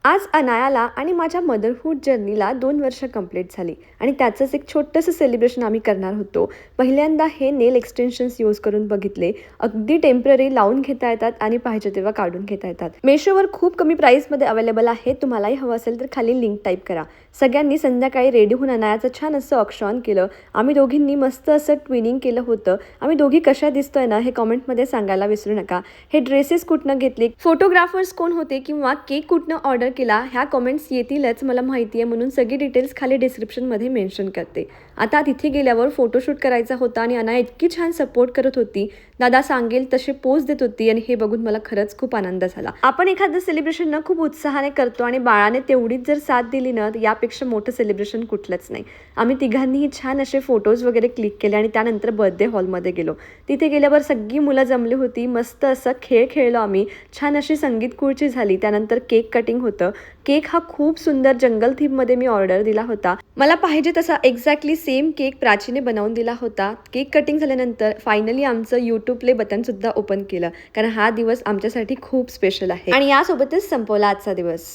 आज अनायाला आणि माझ्या मदरहूड जर्नीला 2 वर्ष कंप्लीट झाली आणि त्याचंच एक छोटंसं सेलिब्रेशन आम्ही करणार होतो. पहिल्यांदा हे नेल एक्सटेन्शन्स यूज करून बघितले. अगदी टेम्पररी लावून घेता येतात आणि पाहिजे तेव्हा काढून घेता येतात. मेशोवर खूप कमी प्राईसमध्ये अवेलेबल आहे. तुम्हालाही हवं असेल तर खाली लिंक टाईप करा. सगळ्यांनी संध्याकाळी रेडी होऊन अनायाचं छान असं ऑक्शॉन केलं. आम्ही दोघींनी मस्त असं ट्विनिंग केलं होतं. आम्ही दोघी कशा दिसतोय ना हे कॉमेंटमध्ये सांगायला विसरू नका. हे ड्रेसेस कुठनं घेतले, फोटोग्राफर्स कोण होते किंवा केक कुठनं ऑर्डर केला ह्या कमेंट्स येतीलच मला माहिती आहे, म्हणून सगळी डिटेल्स खाली डिस्क्रिप्शनमध्ये मेन्शन करते. आता तिथे गेल्यावर फोटोशूट करायचा होता आणि अनाया इतकी छान सपोर्ट करत होती. दादा सांगेल तसे पोज देत होती आणि हे बघून मला खरंच खूप आनंद झाला. आपण एखादं सेलिब्रेशन ना खूप उत्साहाने करतो आणि बाळाने तेवढीच जर साथ दिली ना यापेक्षा मोठं सेलिब्रेशन कुठलंच नाही. आम्ही तिघांनीही छान असे फोटोज वगैरे क्लिक केले आणि त्यानंतर बर्थडे हॉलमध्ये गेलो. तिथे गेल्यावर सगळी मुलं जमली होती. मस्त असं खेळ खेळलो आम्ही. छान अशी संगीत खुर्ची झाली. त्यानंतर केक कटिंग होतं. केक हा खूप सुंदर जंगल थीममध्ये मी ऑर्डर दिला होता. मला पाहिजे तसा एक्झॅक्टली सेम केक प्राचीने बनवून दिला होता. केक कटिंग झाल्यानंतर फायनली आमचं यूट्यूब प्ले बटन सुद्धा ओपन केलं, कारण हा दिवस आमच्यासाठी खूप स्पेशल आहे. आणि यासोबतच संपवला आजचा दिवस.